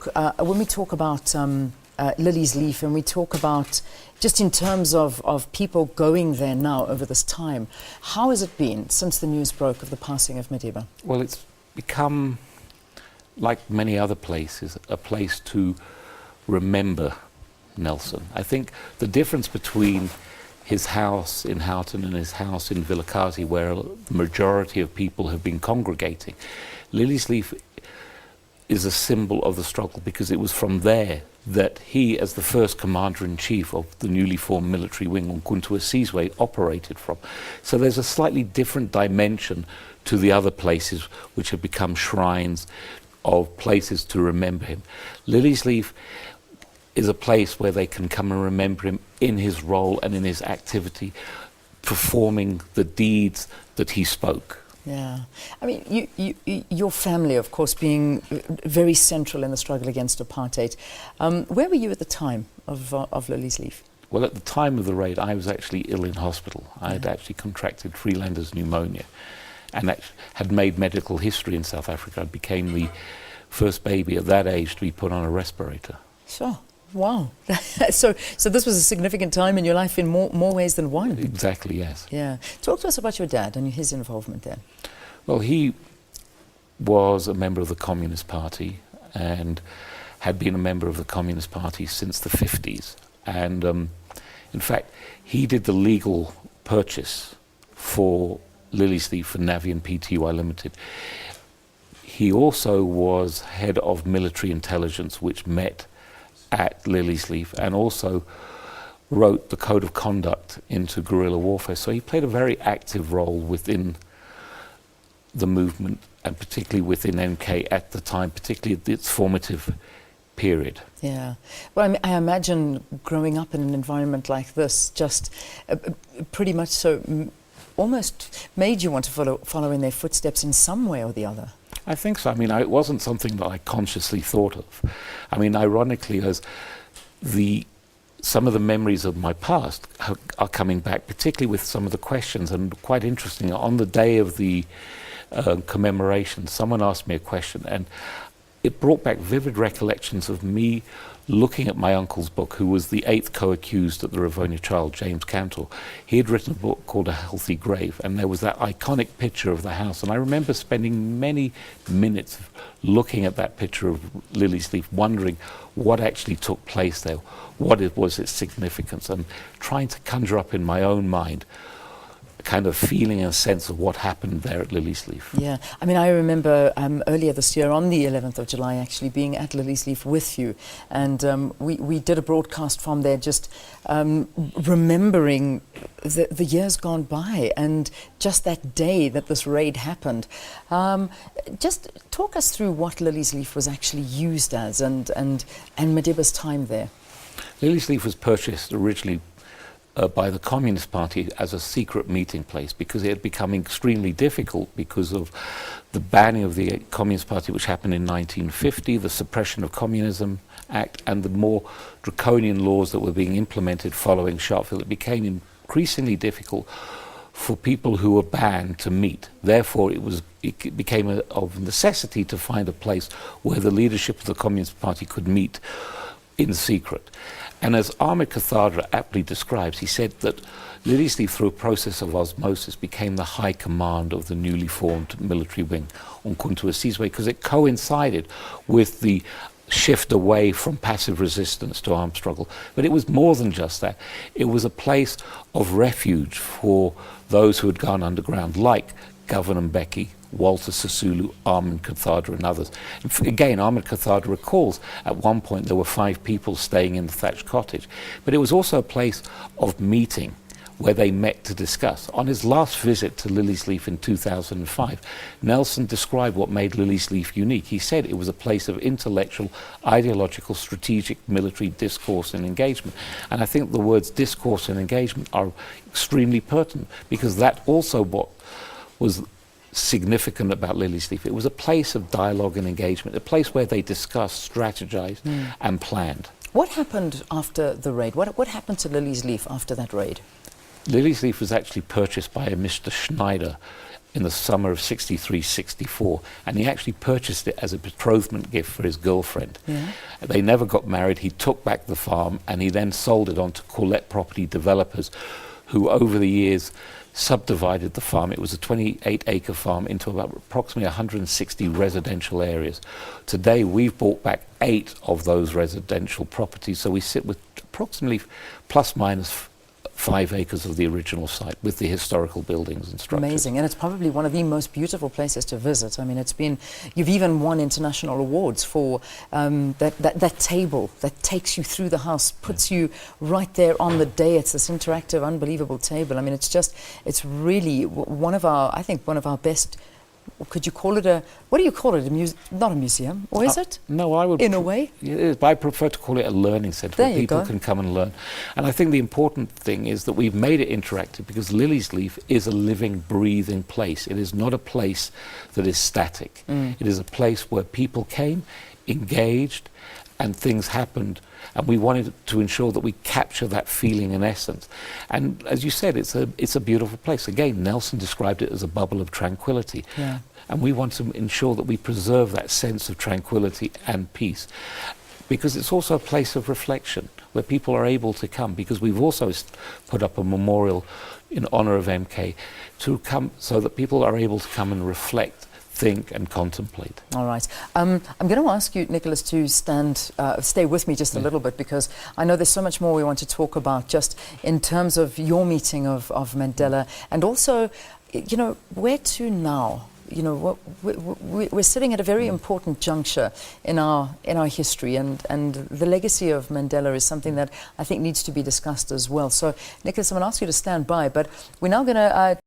when we talk about Liliesleaf, and we talk about just in terms of people going there now over this time, how has it been since the news broke of the passing of Madiba? Well, it's become, like many other places, a place to remember Nelson. I think the difference between his house in Houghton and his house in Vilakazi, where the majority of people have been congregating, Liliesleaf is a symbol of the struggle, because it was from there that he, as the first commander-in-chief of the newly formed military wing on Umkhonto Sizwe, operated from. So there's a slightly different dimension to the other places which have become shrines of places to remember him. Liliesleaf is a place where they can come and remember him in his role and in his activity, performing the deeds that he spoke. Yeah. I mean, your family, of course, being very central in the struggle against apartheid. Where were you at the time of Liliesleaf? Well, at the time of the raid, I was actually ill in hospital. I had actually contracted Freelander's pneumonia and had made medical history in South Africa. I became the first baby at that age to be put on a respirator. Sure. Wow. So this was a significant time in your life in more ways than one. Exactly, yes. Yeah. Talk to us about your dad and his involvement there. Well, he was a member of the Communist Party and had been a member of the Communist Party since the 50s. And in fact, he did the legal purchase for Liliesleaf for Navian Pty Limited. He also was head of military intelligence, which met at Liliesleaf, and also wrote the code of conduct into guerrilla warfare. So he played a very active role within the movement, and particularly within MK at the time, particularly at its formative period. Yeah. Well, I imagine growing up in an environment like this just pretty much so almost made you want to follow in their footsteps in some way or the other. I think so. I mean, it wasn't something that I consciously thought of. I mean, ironically, as some of the memories of my past are coming back, particularly with some of the questions, and quite interesting, on the day of the commemoration, someone asked me a question, and it brought back vivid recollections of me looking at my uncle's book, who was the 8th co-accused at the Rivonia Trial, James Cantor. He had written a book called A Healthy Grave, and there was that iconic picture of the house. And I remember spending many minutes looking at that picture of Liliesleaf, wondering what actually took place there, what was its significance, and trying to conjure up in my own mind kind of feeling and sense of what happened there at Liliesleaf. Yeah, I mean, I remember earlier this year on the 11th of July actually being at Liliesleaf with you, and we did a broadcast from there just remembering the years gone by and just that day that this raid happened. Just talk us through what Liliesleaf was actually used as and Madiba's time there. Liliesleaf was purchased originally by the Communist Party as a secret meeting place, because it had become extremely difficult because of the banning of the Communist Party, which happened in 1950, the Suppression of Communism Act, and the more draconian laws that were being implemented following Sharpeville. It became increasingly difficult for people who were banned to meet. Therefore, it became of necessity to find a place where the leadership of the Communist Party could meet in secret. And as Ahmed Kathadra aptly describes, he said that Liliesleaf, through a process of osmosis, became the high command of the newly formed military wing on Umkhonto Sizwe, because it coincided with the shift away from passive resistance to armed struggle. But it was more than just that. It was a place of refuge for those who had gone underground, like Governor Mbeki, Walter Sisulu, Ahmed Kathadra, and others. And again, Ahmed Kathadra recalls at one point there were 5 people staying in the thatched cottage. But it was also a place of meeting where they met to discuss. On his last visit to Liliesleaf in 2005, Nelson described what made Liliesleaf unique. He said it was a place of intellectual, ideological, strategic, military discourse and engagement. And I think the words discourse and engagement are extremely pertinent, because that also what was significant about Liliesleaf. It was a place of dialogue and engagement, a place where they discussed, strategized, and planned. What happened after the raid? What happened to Liliesleaf after that raid? Liliesleaf was actually purchased by a Mr. Schneider in the summer of 63, 64, and he actually purchased it as a betrothment gift for his girlfriend. Yeah. They never got married. He took back the farm and he then sold it on to Corlett property developers, who over the years subdivided the farm. It was a 28-acre farm into about approximately 160 residential areas. Today we've bought back 8 of those residential properties, so we sit with approximately plus minus 5 acres of the original site with the historical buildings and structures. Amazing, and it's probably one of the most beautiful places to visit. I mean, you've even won international awards for that table that takes you through the house, puts you right there on the day. It's this interactive, unbelievable table. I mean, it's really one of our best. Could you call it what do you call it? Not a museum, or is it? No, I would. In a way? It is, but I prefer to call it a learning centre where people can come and learn. And I think the important thing is that we've made it interactive because Liliesleaf is a living, breathing place. It is not a place that is static. It is a place where people came, engaged, and things happened. And we wanted to ensure that we capture that feeling and essence. And as you said, it's a beautiful place. Again, Nelson described it as a bubble of tranquility. Yeah. And we want to ensure that we preserve that sense of tranquility and peace. Because it's also a place of reflection where people are able to come, because we've also put up a memorial in honor of MK to come so that people are able to come and reflect, think and contemplate. All right. I'm going to ask you, Nicholas, to stay with me just a little bit, because I know there's so much more we want to talk about just in terms of your meeting of Mandela, and also, you know, where to now? You know, we're sitting at a very important juncture in our history, and the legacy of Mandela is something that I think needs to be discussed as well. So, Nicholas, I'm going to ask you to stand by, but we're now going to